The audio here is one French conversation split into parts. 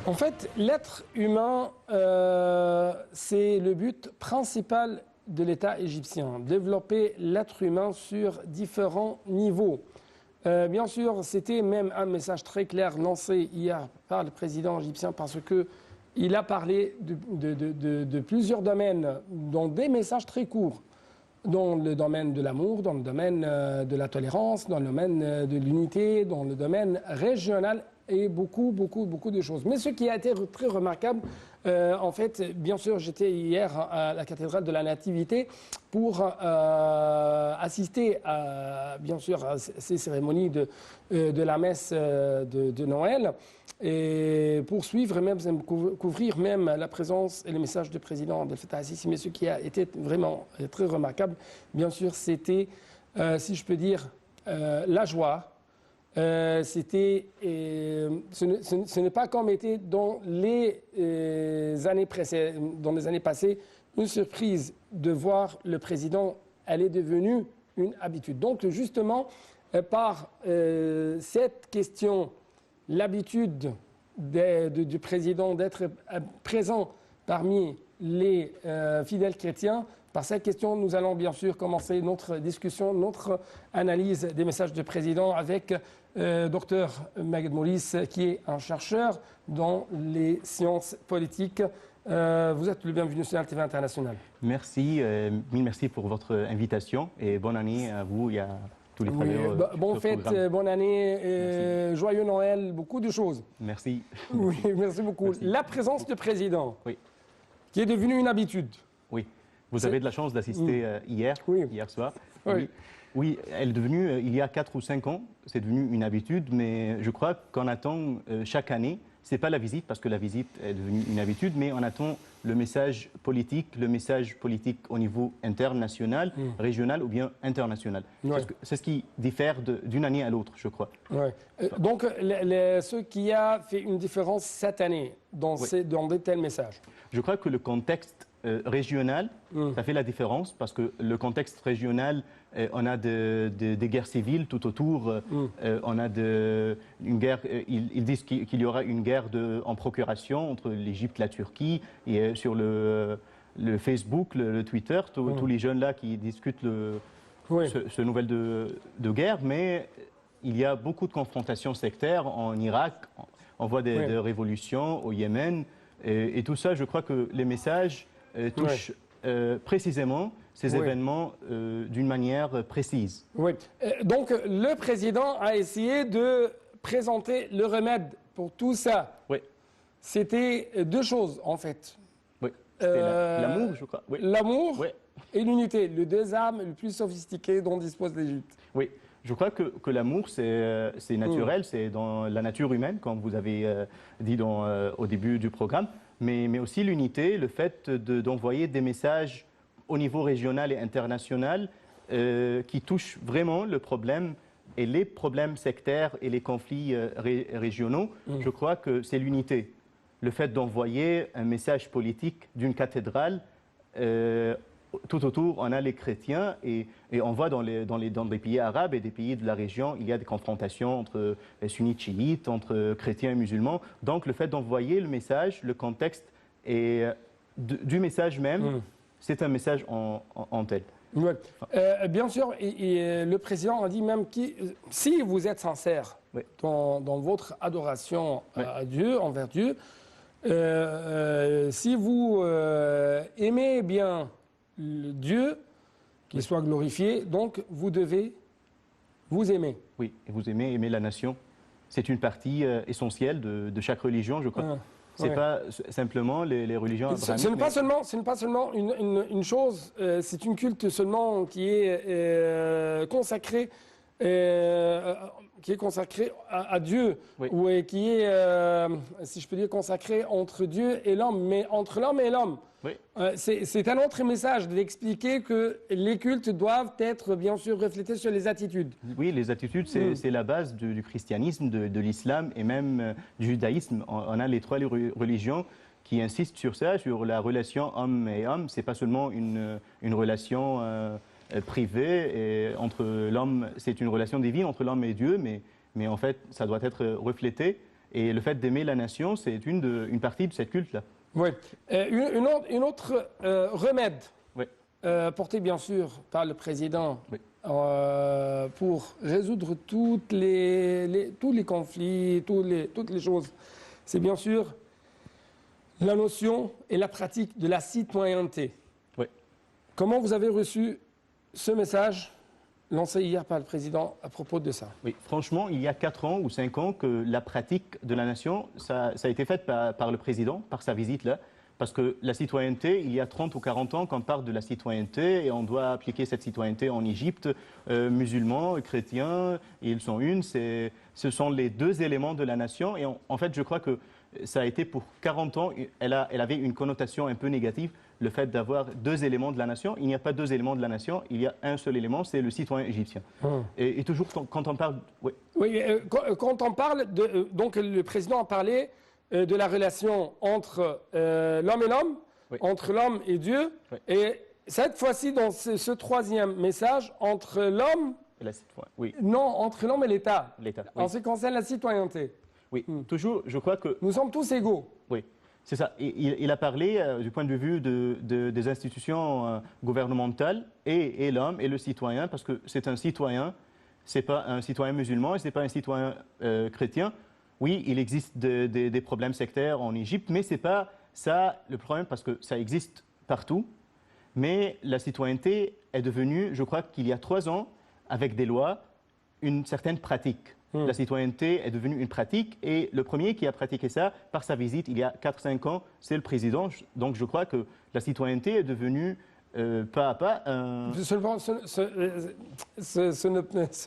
En fait, l'être humain, c'est le but principal de l'État égyptien, développer l'être humain sur différents niveaux. Bien sûr, c'était même un message très clair lancé hier par le président égyptien parce qu'il a parlé de plusieurs domaines dans des messages très courts. Dans le domaine de l'amour, dans le domaine de la tolérance, dans le domaine de l'unité, dans le domaine régional et beaucoup de choses. Mais ce qui a été très remarquable, en fait, bien sûr, j'étais hier à la cathédrale de la Nativité pour assister à, bien sûr, à ces cérémonies de la messe de Noël et poursuivre, même couvrir même la présence et le message du président Abdel Fattah al-Sisi. Mais ce qui a été vraiment très remarquable, bien sûr, c'était, si je peux dire, la joie. Ce n'est pas comme était dans les années passées, une surprise de voir le président, elle est devenue une habitude. Donc justement, par cette question, l'habitude du président d'être présent parmi les fidèles chrétiens, par cette question, nous allons bien sûr commencer notre discussion, notre analyse des messages du président avec Dr Magued Maurice, qui est un chercheur dans les sciences politiques. Vous êtes le bienvenu sur LTV International. Merci, mille merci pour votre invitation et bonne année à vous et à tous les travailleurs. Bonne fête, bonne année, joyeux Noël, beaucoup de choses. Merci. Oui, merci beaucoup. Merci. La présence du président, oui, qui est devenue une habitude. Oui. Vous avez de la chance d'assister hier soir. Oui. Oui, elle est devenue, il y a 4 ou 5 ans, c'est devenu une habitude, mais je crois qu'on attend chaque année, ce n'est pas la visite, parce que la visite est devenue une habitude, mais on attend le message politique au niveau international, régional ou bien international. C'est ce qui diffère d'une année à l'autre, je crois. Donc, ce qui a fait une différence cette année dans de tels messages? Je crois que le contexte régional, ça fait la différence parce que le contexte régional, on a des guerres civiles tout autour, on a une guerre, ils disent qu'il y aura une guerre en procuration entre l'Égypte et la Turquie, et sur le Facebook, le Twitter, tous les jeunes là qui discutent ce nouvelle de guerre, mais il y a beaucoup de confrontations sectaires en Irak, on voit des révolutions au Yémen, et tout ça, je crois que les messages touche précisément ces événements d'une manière précise. Donc le président a essayé de présenter le remède pour tout ça. C'était deux choses en fait. L'amour, je crois. L'amour et l'unité, les deux armes les plus sophistiquées dont dispose l'Égypte. Oui, je crois que l'amour c'est naturel, c'est dans la nature humaine, comme vous avez dit au début du programme. Mais aussi l'unité, le fait d'envoyer des messages au niveau régional et international qui touchent vraiment le problème et les problèmes sectaires et les conflits régionaux. Je crois que c'est l'unité. Le fait d'envoyer un message politique d'une cathédrale, tout autour, on a les chrétiens et on voit dans des pays arabes et des pays de la région, il y a des confrontations entre sunnites, chiites, entre chrétiens et musulmans. Donc le fait d'envoyer le message, le contexte et du message même, c'est un message en tel. Bien sûr, et le président a dit même que si vous êtes sincère dans votre adoration à Dieu, envers Dieu, si vous aimez bien Dieu, qu'il soit glorifié, donc vous devez vous aimer. Oui, et vous aimer la nation. C'est une partie essentielle de chaque religion, je crois. Ce n'est pas simplement les religions abrahamiques. Ce n'est pas seulement une chose, c'est une culte seulement qui est consacrée. Qui est consacré à Dieu, ou qui est, si je peux dire, consacré entre Dieu et l'homme, mais entre l'homme et l'homme. C'est un autre message d'expliquer que les cultes doivent être, bien sûr, reflétés sur les attitudes. Oui, les attitudes, c'est la base du christianisme, de l'islam et même du judaïsme. On a les 3 religions qui insistent sur ça, sur la relation homme et homme. Ce n'est pas seulement une relation privée et entre l'homme, c'est une relation divine entre l'homme et Dieu, mais en fait, ça doit être reflété. Et le fait d'aimer la nation, c'est une partie de cette culte-là. Oui. Une autre remède Oui. porté bien sûr par le président Oui. pour résoudre tous les conflits, toutes les choses, c'est bien sûr la notion et la pratique de la citoyenneté. Oui. Comment vous avez reçu ce message lancé hier par le président à propos de ça? Oui, franchement, il y a 4 ans ou 5 ans que la pratique de la nation, ça a été fait par le président, par sa visite là. Parce que la citoyenneté, il y a 30 ou 40 ans qu'on parle de la citoyenneté et on doit appliquer cette citoyenneté en Égypte. Musulmans, chrétiens, ils sont ce sont les deux éléments de la nation. Et en fait, je crois que ça a été pour 40 ans, elle avait une connotation un peu négative, le fait d'avoir deux éléments de la nation. Il n'y a pas deux éléments de la nation, il y a un seul élément, c'est le citoyen égyptien. Et toujours quand on parle... Oui, quand on parle, donc le président a parlé de la relation entre l'homme et l'homme, oui. entre l'homme et Dieu, oui. et cette fois-ci dans ce troisième message, entre l'homme... Oui. Non, entre l'homme et l'État, oui. en ce qui concerne la citoyenneté. Oui, toujours, je crois que... Nous sommes tous égaux. Oui, c'est ça. Il a parlé du point de vue des institutions gouvernementales et l'homme et le citoyen, parce que c'est un citoyen, c'est pas un citoyen musulman et c'est pas un citoyen chrétien. Oui, il existe des problèmes sectaires en Égypte, mais c'est pas ça le problème, parce que ça existe partout. Mais la citoyenneté est devenue, je crois qu'il y a 3 ans, avec des lois, une certaine pratique. La citoyenneté est devenue une pratique et le premier qui a pratiqué ça par sa visite il y a 4-5 ans, c'est le président. Donc je crois que la citoyenneté est devenue pas à pas un... Ce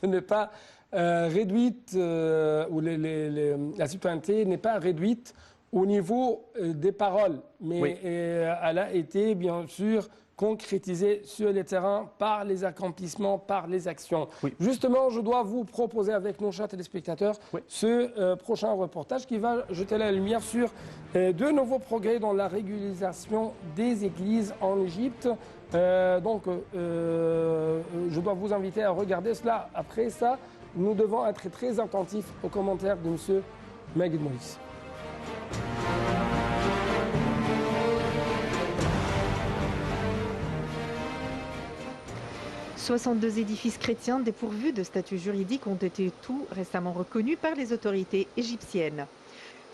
n'est pas réduite, ou la citoyenneté n'est pas réduite au niveau des paroles, mais oui. Elle a été bien sûr concrétisée sur le terrain par les accomplissements, par les actions. Oui. Justement, je dois vous proposer avec nos chers téléspectateurs oui. ce prochain reportage qui va jeter la lumière sur de nouveaux progrès dans la régularisation des églises en Égypte. Je dois vous inviter à regarder cela. Après ça, nous devons être très attentifs aux commentaires de M. Maguid Maurice. 62 édifices chrétiens dépourvus de statut juridique ont été tout récemment reconnus par les autorités égyptiennes,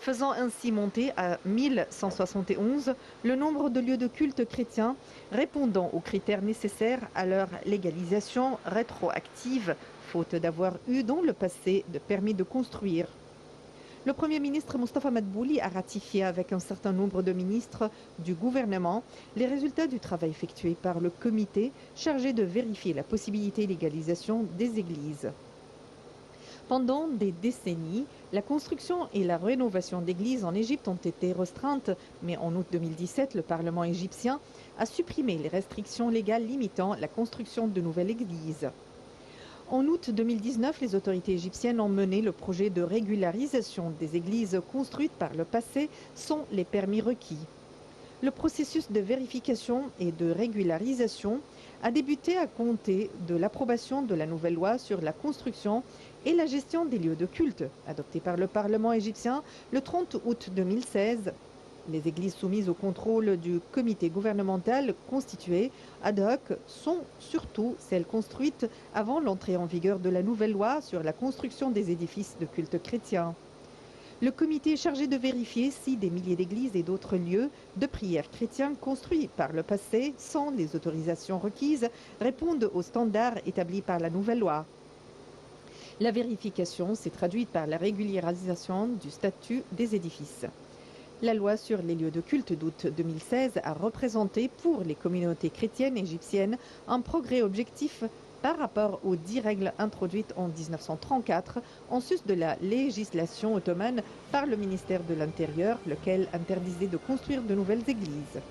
faisant ainsi monter à 1171 le nombre de lieux de culte chrétiens répondant aux critères nécessaires à leur légalisation rétroactive, faute d'avoir eu dans le passé de permis de construire. Le Premier ministre Moustapha Madbouli a ratifié avec un certain nombre de ministres du gouvernement les résultats du travail effectué par le comité chargé de vérifier la possibilité de légalisation des églises. Pendant des décennies, la construction et la rénovation d'églises en Égypte ont été restreintes, mais en août 2017, le Parlement égyptien a supprimé les restrictions légales limitant la construction de nouvelles églises. En août 2019, les autorités égyptiennes ont mené le projet de régularisation des églises construites par le passé sans les permis requis. Le processus de vérification et de régularisation a débuté à compter de l'approbation de la nouvelle loi sur la construction et la gestion des lieux de culte, adoptée par le Parlement égyptien le 30 août 2016. Les églises soumises au contrôle du comité gouvernemental constitué ad hoc sont surtout celles construites avant l'entrée en vigueur de la nouvelle loi sur la construction des édifices de culte chrétien. Le comité est chargé de vérifier si des milliers d'églises et d'autres lieux de prière chrétiens construits par le passé sans les autorisations requises répondent aux standards établis par la nouvelle loi. La vérification s'est traduite par la régularisation du statut des édifices. La loi sur les lieux de culte d'août 2016 a représenté pour les communautés chrétiennes égyptiennes un progrès objectif par rapport aux 10 règles introduites en 1934 en sus de la législation ottomane par le ministère de l'Intérieur, lequel interdisait de construire de nouvelles églises.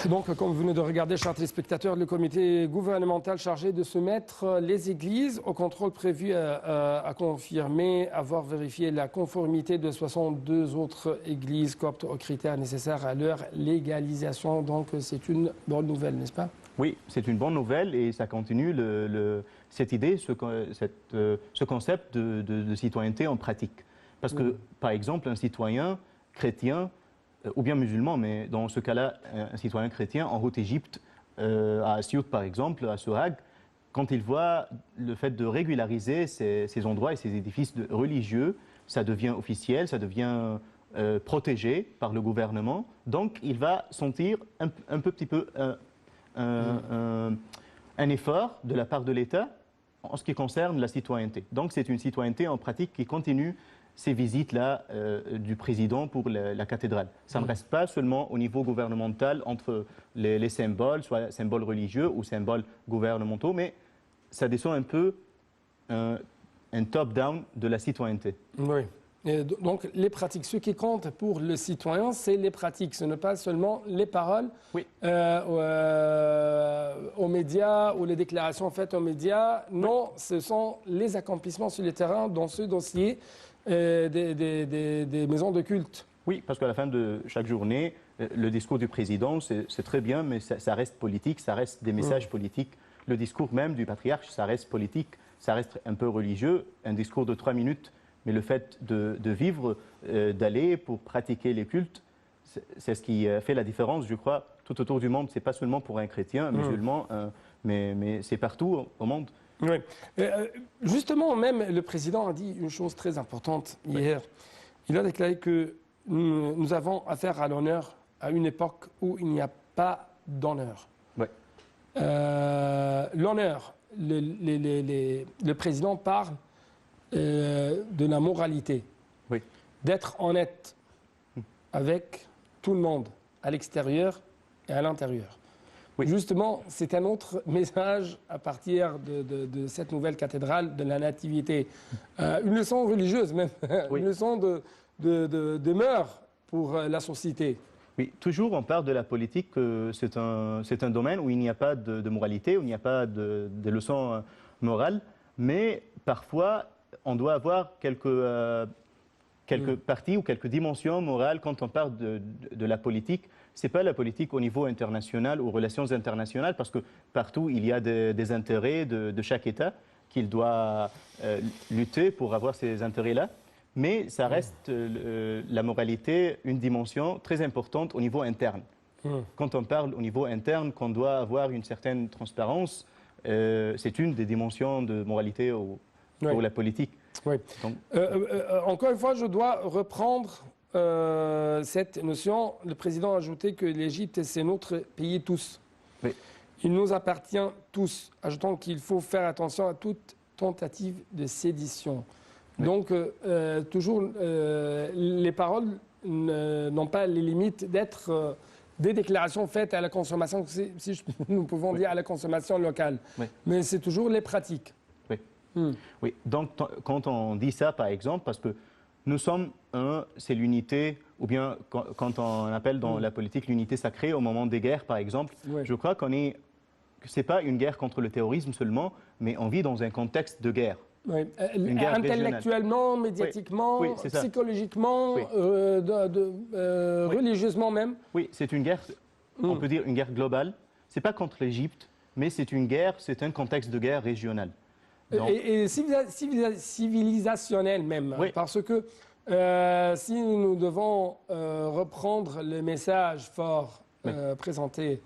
Donc, comme vous venez de regarder, chers téléspectateurs, le comité gouvernemental chargé de soumettre les églises au contrôle prévu a confirmé avoir vérifié la conformité de 62 autres églises coptes aux critères nécessaires à leur légalisation. Donc, c'est une bonne nouvelle, n'est-ce pas ? Oui, c'est une bonne nouvelle et ça continue cette idée, ce concept de citoyenneté en pratique. Parce que, par exemple, un citoyen chrétien, ou bien musulman, mais dans ce cas-là, un citoyen chrétien en route Égypte, à Asyut par exemple, à Sohag, quand il voit le fait de régulariser ces endroits et ces édifices religieux, ça devient officiel, ça devient protégé par le gouvernement. Donc, il va sentir un petit peu un effort de la part de l'État en ce qui concerne la citoyenneté. Donc, c'est une citoyenneté en pratique qui continue ces visites-là du président pour la cathédrale. Ça ne reste pas seulement au niveau gouvernemental entre les symboles, soit symboles religieux ou symboles gouvernementaux, mais ça descend un peu un top-down de la citoyenneté. Oui. Et donc, les pratiques, ce qui compte pour le citoyen, c'est les pratiques. Ce n'est pas seulement les paroles Oui. Aux médias ou les déclarations faites aux médias. Non, ce sont les accomplissements sur le terrain dans ce dossier des maisons de culte. Oui, parce qu'à la fin de chaque journée, le discours du président, c'est très bien, mais ça reste politique, ça reste des messages politiques. Le discours même du patriarche, ça reste politique, ça reste un peu religieux. Un discours de 3 minutes, mais le fait de vivre, d'aller pour pratiquer les cultes, c'est ce qui fait la différence, je crois, tout autour du monde. Ce n'est pas seulement pour un chrétien, un musulman, mais c'est partout au monde. Oui. Justement, même le président a dit une chose très importante hier. Il a déclaré que nous avons affaire à l'honneur à une époque où il n'y a pas d'honneur. Oui. L'honneur, le président parle de la moralité, oui. D'être honnête avec tout le monde, à l'extérieur et à l'intérieur. Oui. Justement, c'est un autre message à partir de cette nouvelle cathédrale de la Nativité. Une leçon religieuse même, oui. Une leçon de mœurs pour la société. Oui, toujours on parle de la politique, c'est un domaine où il n'y a pas de moralité, où il n'y a pas de leçons morales, mais parfois on doit avoir quelques parties ou quelques dimensions morales quand on parle de la politique. Ce n'est pas la politique au niveau international ou relations internationales, parce que partout il y a des intérêts de chaque État qu'il doit lutter pour avoir ces intérêts-là. Mais ça reste la moralité une dimension très importante au niveau interne. Quand on parle au niveau interne qu'on doit avoir une certaine transparence, c'est une des dimensions de moralité pour la politique. Oui. Donc, encore une fois, je dois reprendre cette notion. Le président a ajouté que l'Égypte, c'est notre pays tous. Oui. Il nous appartient tous, ajoutant qu'il faut faire attention à toute tentative de sédition. Oui. Donc, toujours, les paroles n'ont pas les limites d'être des déclarations faites à la consommation, si nous pouvons dire à la consommation locale. Oui. Mais c'est toujours les pratiques. Oui, donc quand on dit ça, par exemple, parce que nous sommes c'est l'unité, ou bien quand on appelle dans la politique l'unité sacrée au moment des guerres, par exemple, je crois que ce n'est pas une guerre contre le terrorisme seulement, mais on vit dans un contexte de guerre. Oui. Intellectuellement, médiatiquement, oui, psychologiquement, oui. Religieusement même. Oui, c'est une guerre, on peut dire une guerre globale. Ce n'est pas contre l'Égypte, mais c'est une guerre, c'est un contexte de guerre régional. Donc... Et civilisationnel même, oui. Parce que si nous devons reprendre le message fort oui. Présenté,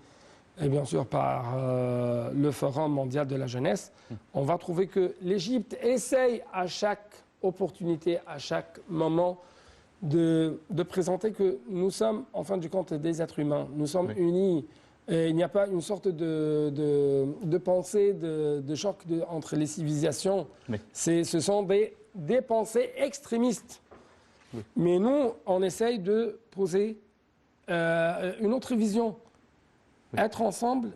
et bien sûr par le Forum mondial de la jeunesse, on va trouver que l'Égypte essaye à chaque opportunité, à chaque moment, de présenter que nous sommes, en fin du compte, des êtres humains. Nous sommes oui. Unis. Et il n'y a pas une sorte de pensée, de choc entre les civilisations. Oui. Ce sont des pensées extrémistes. Oui. Mais nous, on essaye de poser une autre vision. Oui. Être ensemble,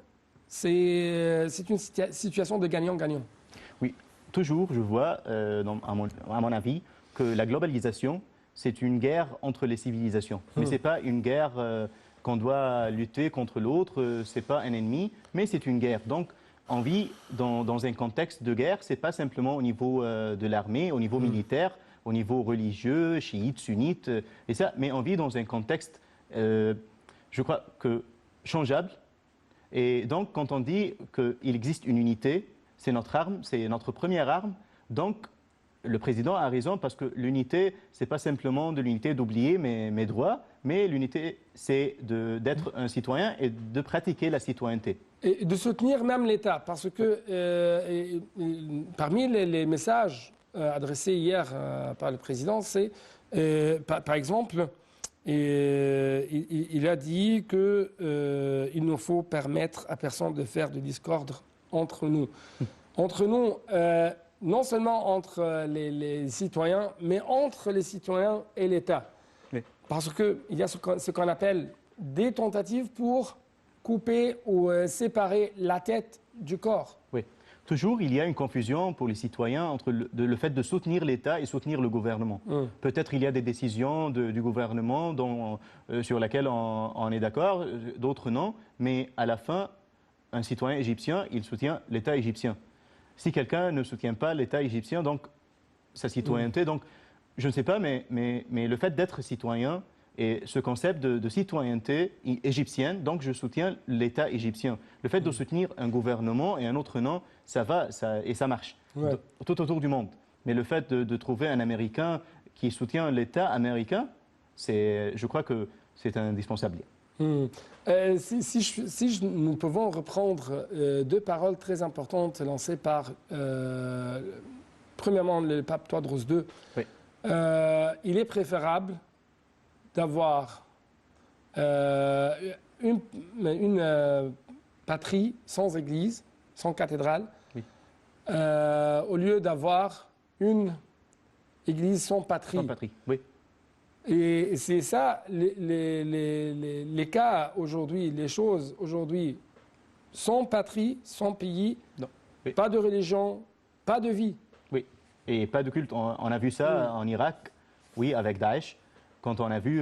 c'est une situation de gagnant-gagnant. Oui, toujours, je vois, à mon avis, que la globalisation, c'est une guerre entre les civilisations. Mais ce n'est pas une guerre... qu'on doit lutter contre l'autre, ce n'est pas un ennemi, mais c'est une guerre. Donc, on vit dans un contexte de guerre, ce n'est pas simplement au niveau de l'armée, au niveau militaire, au niveau religieux, chiite, sunnite, mais on vit dans un contexte, je crois, changeable. Et donc, quand on dit qu'il existe une unité, c'est notre arme, c'est notre première arme. Donc, le président a raison parce que l'unité, ce n'est pas simplement de l'unité d'oublier mes droits, mais l'unité, c'est d'être un citoyen et de pratiquer la citoyenneté. Et de soutenir même l'État, parce que parmi les messages adressés hier par le président, c'est, par exemple, il a dit qu'il nous faut permettre à personne de faire de discorde entre nous. Entre nous, non seulement entre les citoyens, mais entre les citoyens et l'État. Oui. Parce qu'il y a ce qu'on appelle des tentatives pour couper ou séparer la tête du corps. Oui. Toujours, il y a une confusion pour les citoyens entre le fait de soutenir l'État et soutenir le gouvernement. Peut-être il y a des décisions du gouvernement sur lesquelles on est d'accord, d'autres non, mais à la fin, un citoyen égyptien, il soutient l'État égyptien. Si quelqu'un ne soutient pas l'État égyptien, donc sa citoyenneté, donc je ne sais pas, mais le fait d'être citoyen et ce concept de citoyenneté égyptienne, donc je soutiens l'État égyptien. Le fait de soutenir un gouvernement et un autre non, ça va et ça marche tout autour du monde. Mais le fait de trouver un Américain qui soutient l'État américain, je crois que c'est indispensable. Nous pouvons reprendre deux paroles très importantes lancées par, premièrement, le pape Tewodros II. Oui. Il est préférable d'avoir une patrie sans église, sans cathédrale, oui. Au lieu d'avoir une église sans patrie. Sans patrie, oui. Et c'est ça, les cas aujourd'hui, les choses aujourd'hui, sans patrie, sans pays, Non. Oui. pas de religion, pas de vie. Oui, et pas de culte. On a vu ça en Irak, oui, avec Daesh. Quand on a vu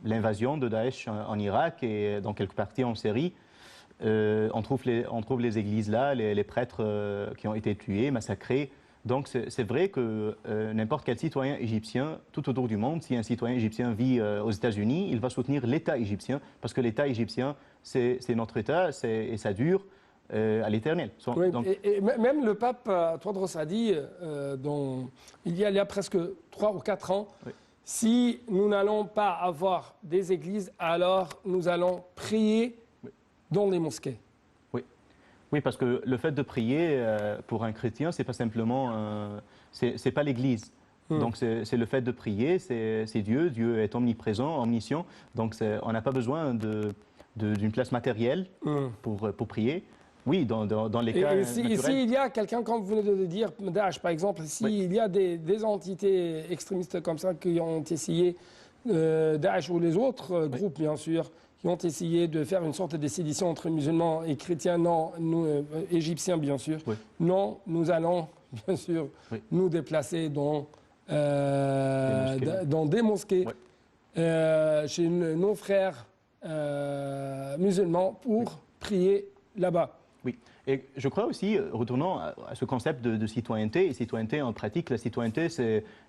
l'invasion de Daesh en Irak et dans quelques parties en Syrie, on trouve les églises là, les prêtres qui ont été tués, massacrés. Donc c'est vrai que n'importe quel citoyen égyptien, tout autour du monde, si un citoyen égyptien vit aux États-Unis, il va soutenir l'État égyptien, parce que l'État égyptien, c'est notre État et ça dure à l'éternel. Oui, donc... et même le pape Tewodros a dit, il y a presque 3 ou 4 ans, oui. Si nous n'allons pas avoir des églises, alors nous allons prier dans les mosquées. Oui, parce que le fait de prier pour un chrétien, c'est pas simplement, c'est pas l'Église. Donc c'est le fait de prier, c'est Dieu. Dieu est omniprésent, omniscient. Donc on n'a pas besoin d'une place matérielle pour prier. Oui, dans les cas naturels. S'il y a quelqu'un, comme vous venez de le dire, Daesh par exemple, s'il y a des entités extrémistes comme ça qui ont essayé, Daesh ou les autres groupes bien sûr, qui ont essayé de faire une sorte de sédition entre musulmans et chrétiens, non, nous, égyptiens bien sûr. Oui. Non, nous allons bien sûr nous déplacer dans des mosquées chez nos frères musulmans pour prier là-bas. Oui, et je crois aussi, retournant à ce concept de citoyenneté, et citoyenneté en pratique, la citoyenneté,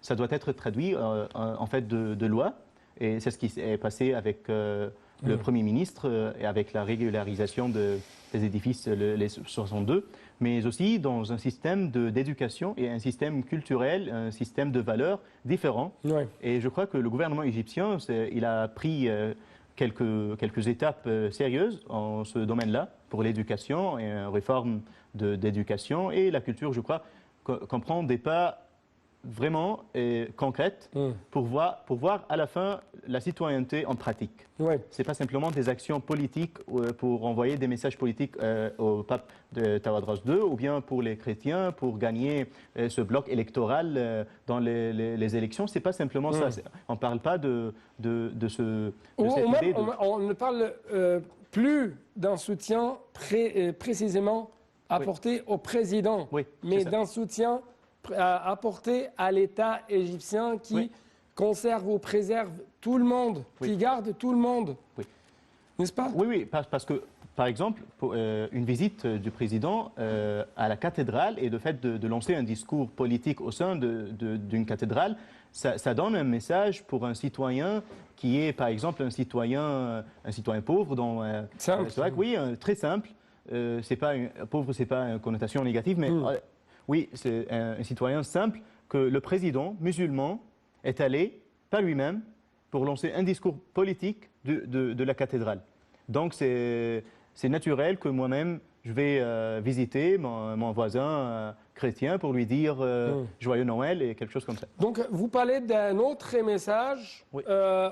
ça doit être traduit en fait de loi, et c'est ce qui s'est passé avec le Premier ministre et avec la régularisation des édifices, les 62, mais aussi dans un système d'éducation et un système culturel, un système de valeurs différents. Oui. Et je crois que le gouvernement égyptien, il a pris quelques étapes sérieuses en ce domaine-là pour l'éducation et une réforme d'éducation. Et la culture, je crois, comprend des pas vraiment concrètes pour voir à la fin la citoyenneté en pratique. Oui. Ce n'est pas simplement des actions politiques pour envoyer des messages politiques au pape de Tewodros II ou bien pour les chrétiens pour gagner ce bloc électoral dans les élections. Ce n'est pas simplement ça. On ne parle pas de cette idée. On ne parle plus d'un soutien précisément apporté au président, mais d'un soutien apporté à l'État égyptien qui conserve ou préserve tout le monde, qui garde tout le monde. Oui. N'est-ce pas? Oui, parce que Par exemple, une visite du président à la cathédrale et le fait de lancer un discours politique au sein d'une cathédrale, ça donne un message pour un citoyen qui est, par exemple, un citoyen pauvre. Simple. C'est vrai que oui, très simple. Pauvre, c'est pas une connotation négative, mais oui, c'est un citoyen simple que le président musulman est allé par lui-même pour lancer un discours politique de la cathédrale. Donc c'est naturel que moi-même, je vais visiter mon voisin chrétien pour lui dire Joyeux Noël et quelque chose comme ça. Donc, vous parlez d'un autre message Oui.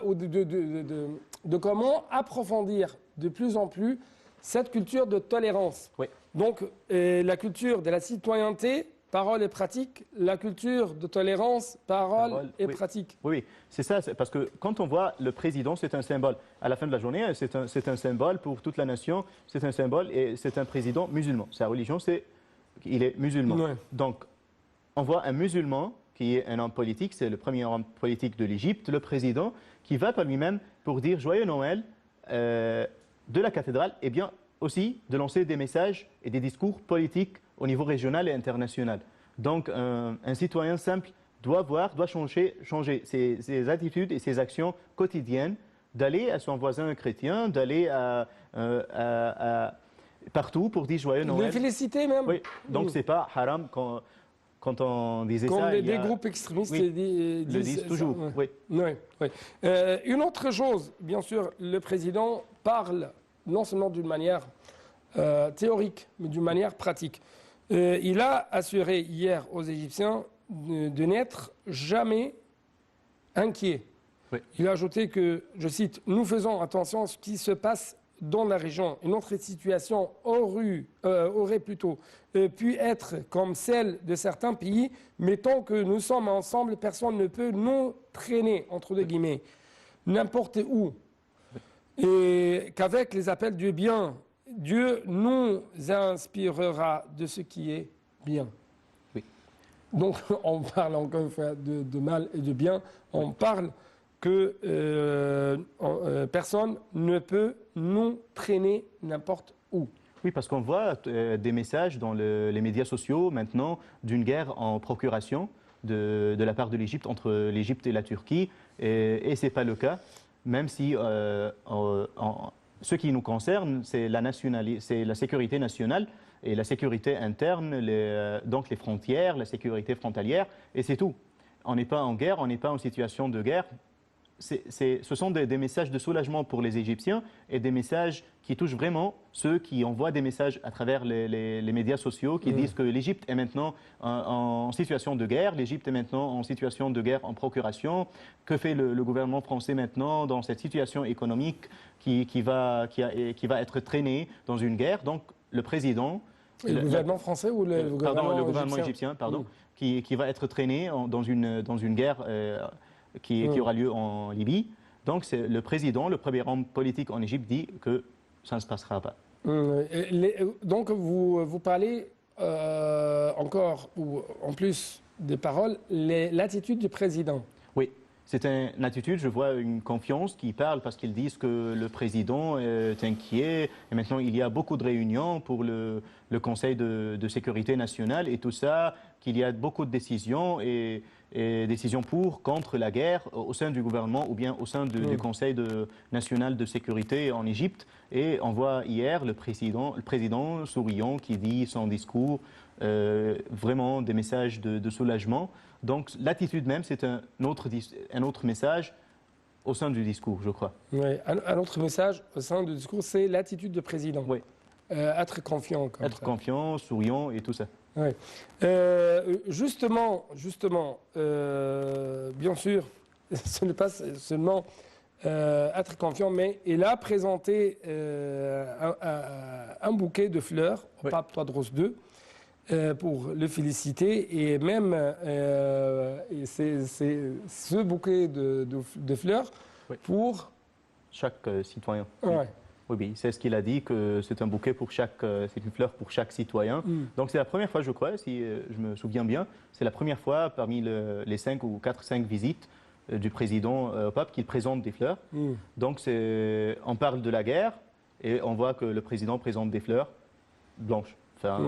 ou de comment approfondir de plus en plus cette culture de tolérance. Oui. Donc, la culture de la citoyenneté, parole et pratique, la culture de tolérance, parole et oui. pratique. Oui, c'est ça, parce que quand on voit le président, c'est un symbole. À la fin de la journée, c'est un symbole pour toute la nation, c'est un symbole et c'est un président musulman. Sa religion, il est musulman. Ouais. Donc, on voit un musulman qui est un homme politique, c'est le premier homme politique de l'Égypte, le président, qui va par lui-même pour dire Joyeux Noël de la cathédrale et bien aussi de lancer des messages et des discours politiques au niveau régional et international. Donc, un citoyen simple doit changer ses attitudes et ses actions quotidiennes, d'aller à son voisin chrétien, d'aller partout pour dire Joyeux Noël. De féliciter même. Oui, donc c'est pas haram quand on disait Comme ça. des groupes extrémistes Oui, disent disent toujours. ça, Oui. Oui, oui. Une autre chose, bien sûr, le président parle non seulement d'une manière théorique, mais d'une manière pratique. Il a assuré hier aux Égyptiens de n'être jamais inquiets. Oui. Il a ajouté que, je cite, « Nous faisons attention à ce qui se passe dans la région. Une autre situation aurait plutôt pu être comme celle de certains pays, mais tant que nous sommes ensemble, personne ne peut nous traîner, entre deux guillemets, n'importe où. Et qu'avec les appels du bien, Dieu nous inspirera de ce qui est bien. » Oui. Donc, on parle encore une fois de mal et de bien. On parle que personne ne peut nous traîner n'importe où. Oui, parce qu'on voit des messages dans les médias sociaux maintenant d'une guerre en procuration de la part de l'Égypte, entre l'Égypte et la Turquie. Et ce n'est pas le cas, même si ce qui nous concerne, c'est la sécurité nationale et la sécurité interne, donc les frontières, la sécurité frontalière, et c'est tout. On n'est pas en guerre, on n'est pas en situation de guerre. Ce sont des messages de soulagement pour les Égyptiens et des messages qui touchent vraiment ceux qui envoient des messages à travers les médias sociaux qui disent que l'Égypte est maintenant en situation de guerre, l'Égypte est maintenant en situation de guerre en procuration. Que fait le gouvernement français maintenant dans cette situation économique qui va être traînée dans une guerre? Donc le président... Le gouvernement français ou le gouvernement égyptien, qui va être traîné dans une guerre qui aura lieu en Libye. Donc c'est le président, le premier homme politique en Égypte, dit que ça ne se passera pas. Donc vous parlez encore, ou en plus des paroles, l'attitude du président. Oui, c'est une attitude, je vois une confiance qui parle parce qu'ils disent que le président est inquiet. Et maintenant, il y a beaucoup de réunions pour le Conseil de sécurité nationale et tout ça, qu'il y a beaucoup de décisions et décisions contre la guerre au sein du gouvernement ou bien au sein du Conseil national de sécurité en Égypte. Et on voit hier le président souriant qui dit son discours, vraiment des messages de soulagement. Donc l'attitude même, c'est un autre message au sein du discours, je crois. Oui, un autre message au sein du discours, c'est l'attitude du président. Oui. Être confiant. Être confiant, souriant et tout ça. Oui. Justement, bien sûr, ce n'est pas seulement être confiant, mais il a présenté un bouquet de fleurs au pape Tewodros II pour le féliciter. Et même c'est ce bouquet de fleurs pour... Chaque citoyen. Ouais. Oui, c'est ce qu'il a dit, que c'est un bouquet c'est une fleur pour chaque citoyen. Donc c'est la première fois, je crois, si je me souviens bien, c'est la première fois parmi les 5 ou 5 visites du président au pape qu'il présente des fleurs. Donc on parle de la guerre et on voit que le président présente des fleurs blanches. Enfin,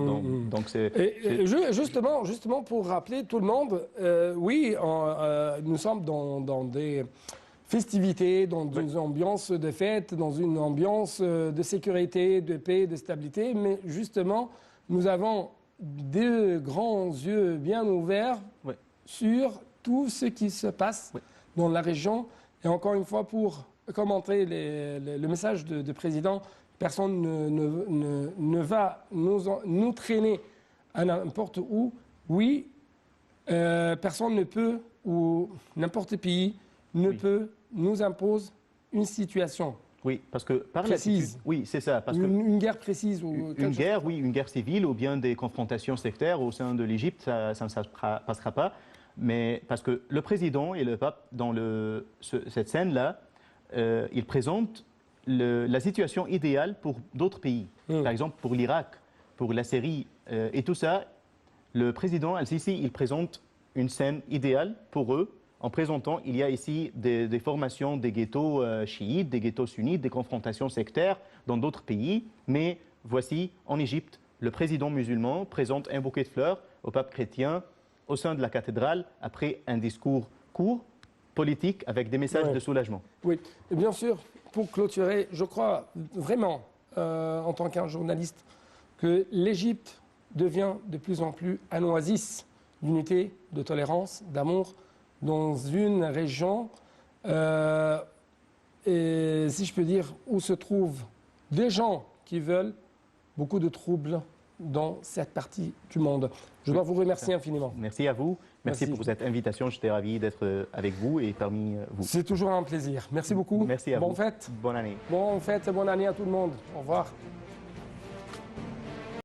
donc Justement, pour rappeler tout le monde, oui, nous sommes dans des festivités, dans une ambiance de fête, dans une ambiance de sécurité, de paix, de stabilité, mais justement, nous avons deux grands yeux bien ouverts sur tout ce qui se passe dans la région. Et encore une fois, pour commenter le message de président, personne ne va nous traîner à n'importe où. Oui, personne ne peut, ou n'importe quel pays ne peut nous imposer une situation. Oui, parce que par précise. Oui, c'est ça. Parce une guerre précise. Une guerre civile ou bien des confrontations sectaires au sein de l'Égypte, ça ne passera pas. Mais parce que le président et le pape, dans cette scène-là, ils présentent la situation idéale pour d'autres pays. Par exemple, pour l'Irak, pour la Syrie et tout ça, le président Al-Sisi, il présente une scène idéale pour eux en présentant, il y a ici des formations des ghettos chiites, des ghettos sunnites, des confrontations sectaires dans d'autres pays. Mais voici, en Égypte, le président musulman présente un bouquet de fleurs au pape chrétien au sein de la cathédrale après un discours court, politique, avec des messages de soulagement. Oui, et bien sûr, pour clôturer, je crois vraiment, en tant qu'un journaliste, que l'Égypte devient de plus en plus un oasis d'unité, de tolérance, d'amour, dans une région, et si je peux dire, où se trouvent des gens qui veulent beaucoup de troubles dans cette partie du monde. Je dois vous remercier infiniment. Merci à vous. Merci pour cette invitation. J'étais ravi d'être avec vous et parmi vous. C'est toujours un plaisir. Merci beaucoup. Merci à vous. Bonne fête. Bonne année. Bonne fête et bonne année à tout le monde. Au revoir.